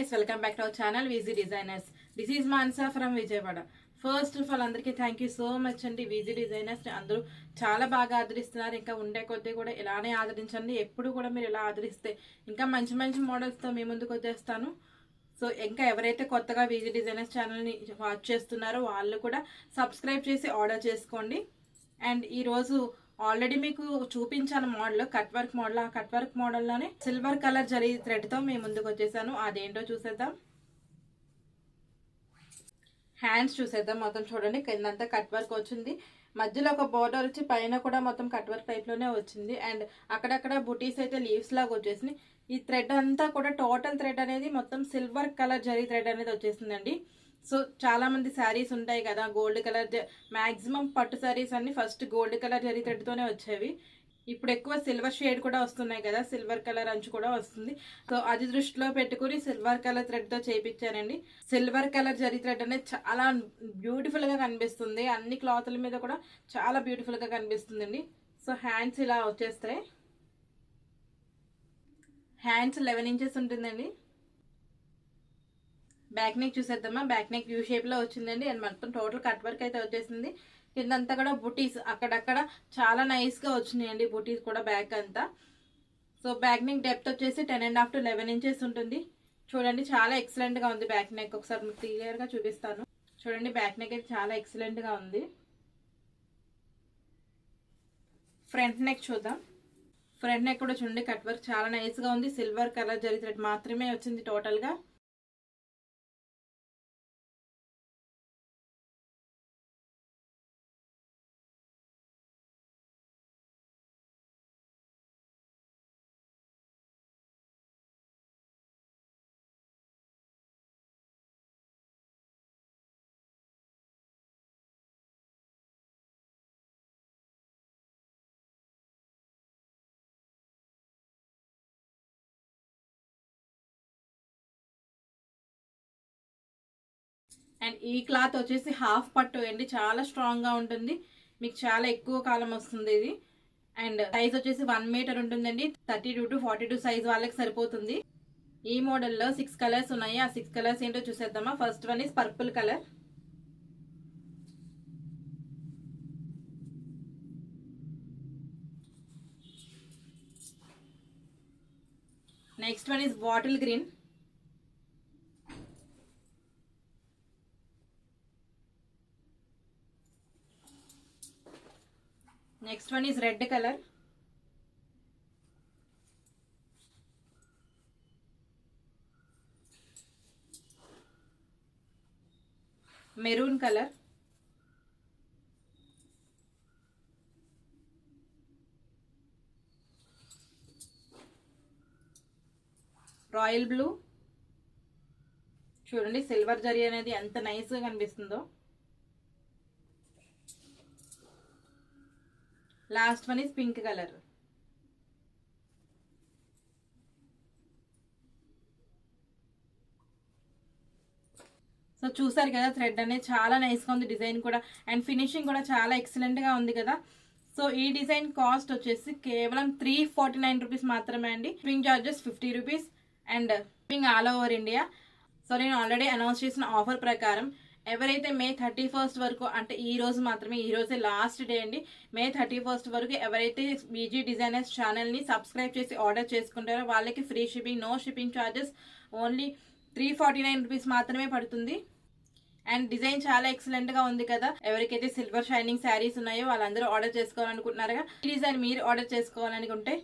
guys, welcome back to our channel VZ Designers. This is Mansa from Vijayawada. First of all అందరికీ thank you so much అండి. VG designers అందరూ చాలా బాగా ఆదరిస్తున్నారు. ఇంకా ఉండే కొద్దీ కూడా ఇలానే ఆదరించండి. ఎప్పుడు కూడా మీరు ఇలా ఆదరిస్తే ఇంకా మంచి మంచి మోడల్స్తో మీ ముందుకు వచ్చేస్తాను. సో ఇంకా ఎవరైతే కొత్తగా వీజీ డిజైనర్స్ ఛానల్ని వాచ్ చేస్తున్నారో వాళ్ళు కూడా సబ్స్క్రైబ్ చేసి ఆర్డర్ చేసుకోండి. అండ్ ఈరోజు ఆల్రెడీ మీకు చూపించాను మోడల్, కట్ వర్క్ మోడల్. ఆ కట్ వర్క్ మోడల్లోనే సిల్వర్ కలర్ జరీ థ్రెడ్తో మీ ముందుకు వచ్చేసాను. అదేంటో చూసేద్దాం. హ్యాండ్స్ చూసేద్దాం. మొత్తం చూడండి, కిందంతా కట్ వర్క్ వచ్చింది, మధ్యలో ఒక బోర్డర్ వచ్చి పైన కూడా మొత్తం కట్ వర్క్ టైప్లోనే వచ్చింది. అండ్ అక్కడక్కడ బుటీస్ అయితే లీవ్స్ లాగా వచ్చేసింది. ఈ థ్రెడ్ అంతా కూడా టోటల్ థ్రెడ్ అనేది మొత్తం సిల్వర్ కలర్ జరీ థ్రెడ్ అనేది వచ్చేసిందండి. సో చాలా మంది శారీస్ ఉంటాయి కదా గోల్డ్ కలర్, మ్యాక్సిమం పట్టు శారీస్ అన్ని ఫస్ట్ గోల్డ్ కలర్ జరీ థ్రెడ్తోనే వచ్చేవి. ఇప్పుడు ఎక్కువ సిల్వర్ షేడ్ కూడా వస్తున్నాయి కదా, సిల్వర్ కలర్ అంచు కూడా వస్తుంది. సో అది దృష్టిలో పెట్టుకుని సిల్వర్ కలర్ థ్రెడ్తో చేయించానండి. సిల్వర్ కలర్ జరీ థ్రెడ్ అనేది చాలా బ్యూటిఫుల్గా కనిపిస్తుంది. అన్ని క్లాతుల మీద కూడా చాలా బ్యూటిఫుల్గా కనిపిస్తుందండి. సో హ్యాండ్స్ ఇలా వచ్చేస్తాయి. హ్యాండ్స్ 11 ఇంచెస్ ఉంటుందండి. బ్యాక్ నెక్ చూసేద్దామా. బ్యాక్ నెక్ యూ షేప్లో వచ్చిందండి. అండ్ మొత్తం టోటల్ కట్ వర్క్ అయితే వచ్చేసింది. కిందంతా కూడా బుటీస్ అక్కడక్కడ చాలా నైస్గా వచ్చినాయండి, బుటీస్ కూడా బ్యాక్ అంతా. సో బ్యాక్ నెక్ డెప్త్ వచ్చేసి 10.5 to 11 ఇంచెస్ ఉంటుంది. చూడండి చాలా ఎక్సలెంట్గా ఉంది బ్యాక్ నెక్. ఒకసారి మీకు క్లియర్గా చూపిస్తాను. చూడండి బ్యాక్ నెక్ అయితే చాలా ఎక్సలెంట్గా ఉంది. ఫ్రంట్ నెక్ చూద్దాం. ఫ్రంట్ నెక్ కూడా చూడండి కట్ వర్క్ చాలా నైస్గా ఉంది. సిల్వర్ కలర్ జరీ థ్రెడ్ మాత్రమే వచ్చింది టోటల్గా. అండ్ ఈ క్లాత్ వచ్చేసి హాఫ్ పట్టు అండి, చాలా స్ట్రాంగ్గా ఉంటుంది. మీకు చాలా ఎక్కువ కాలం వస్తుంది ఇది. అండ్ సైజ్ వచ్చేసి 1 మీటర్ ఉంటుందండి. 32 to 42 సైజ్ వాళ్ళకి సరిపోతుంది. ఈ మోడల్లో 6 కలర్స్ ఉన్నాయి. ఆ 6 కలర్స్ ఏంటో చూసేద్దామా. First one is purple colour. Next one is bottle green. Next one is red color. Maroon color. Royal blue. చూడండి సిల్వర్ జరీ అనేది ఎంత నైస్గా కనిపిస్తుందో. Last one is pink colour. So చూసారు కదా, థ్రెడ్ అనేది చాలా నైస్గా ఉంది, డిజైన్ కూడా అండ్ ఫినిషింగ్ కూడా చాలా ఎక్సలెంట్గా ఉంది కదా. సో ఈ డిజైన్ కాస్ట్ వచ్చేసి కేవలం 349 రూపీస్ మాత్రమే అండి. Shipping charges 50 rupees and shipping all over India. So నేను ఆల్రెడీ అనౌన్స్ చేసిన ఆఫర్ ప్రకారం ఎవరైతే May 31st వరకు, అంటే ఈ రోజు మాత్రమే, ఈ రోజే లాస్ట్ డే అండి, May 31st వరకు ఎవరైతే వీజీ డిజైనర్స్ ఛానల్ని సబ్స్క్రైబ్ చేసి ఆర్డర్ చేసుకుంటారో వాళ్ళకి free shipping, no shipping charges, only 349 rupees మాత్రమే పడుతుంది. అండ్ డిజైన్ చాలా ఎక్సలెంట్గా ఉంది కదా. ఎవరికైతే సిల్వర్ షైనింగ్ శారీస్ ఉన్నాయో వాళ్ళందరూ ఆర్డర్ చేసుకోవాలనుకుంటున్నారుగా. ఈ డిజైన్ మీరు ఆర్డర్ చేసుకోవాలనుకుంటే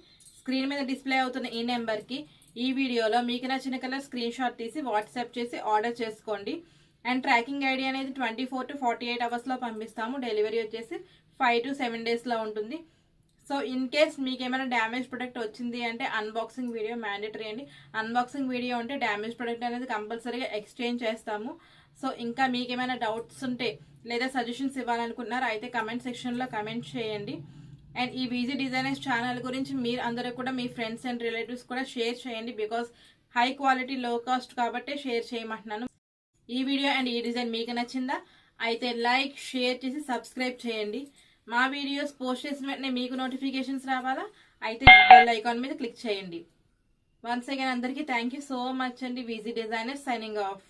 స్క్రీన్ మీద డిస్ప్లే అవుతున్న ఈ నెంబర్కి ఈ వీడియోలో మీకు నచ్చిన కలర్ స్క్రీన్ షాట్ తీసి వాట్సాప్ చేసి ఆర్డర్ చేసుకోండి. అండ్ ట్రాకింగ్ ఐడి అనేది 24 to 48 అవర్స్లో పంపిస్తాము. డెలివరీ వచ్చేసి 5 to 7 డేస్లో ఉంటుంది. సో ఇన్ కేస్ మీకు ఏమైనా డ్యామేజ్ ప్రొడక్ట్ వచ్చింది అంటే అన్బాక్సింగ్ వీడియో మ్యాండేటరీ అండి. అన్బాక్సింగ్ వీడియో ఉంటే డ్యామేజ్ ప్రొడక్ట్ అనేది కంపల్సరీగా ఎక్స్చేంజ్ చేస్తాము. సో ఇంకా మీకు ఏమైనా డౌట్స్ ఉంటే లేదా సజెషన్స్ ఇవ్వాలనుకుంటున్నారా అయితే కమెంట్ సెక్షన్లో కమెంట్ చేయండి. అండ్ ఈ వీజీ డిజైనర్స్ ఛానల్ గురించి మీరు అందరూ కూడా మీ ఫ్రెండ్స్ అండ్ రిలేటివ్స్ కూడా షేర్ చేయండి. బికాస్ హై క్వాలిటీ లో కాస్ట్ కాబట్టి షేర్ చేయమంటున్నాను. ఈ వీడియో అండ్ ఈ డిజైన్ మీకు నచ్చిందా అయితే లైక్, షేర్ చేసి సబ్స్క్రైబ్ చేయండి. మా వీడియోస్ పోస్ట్ చేసిన వెంటనే మీకు నోటిఫికేషన్స్ రావాలా అయితే బెల్ ఐకాన్ మీద క్లిక్ చేయండి. వన్స్ అగైన్ అందరికీ థ్యాంక్ యూ సో మచ్ అండి. విజీ డిజైనర్ సైనింగ్ ఆఫ్.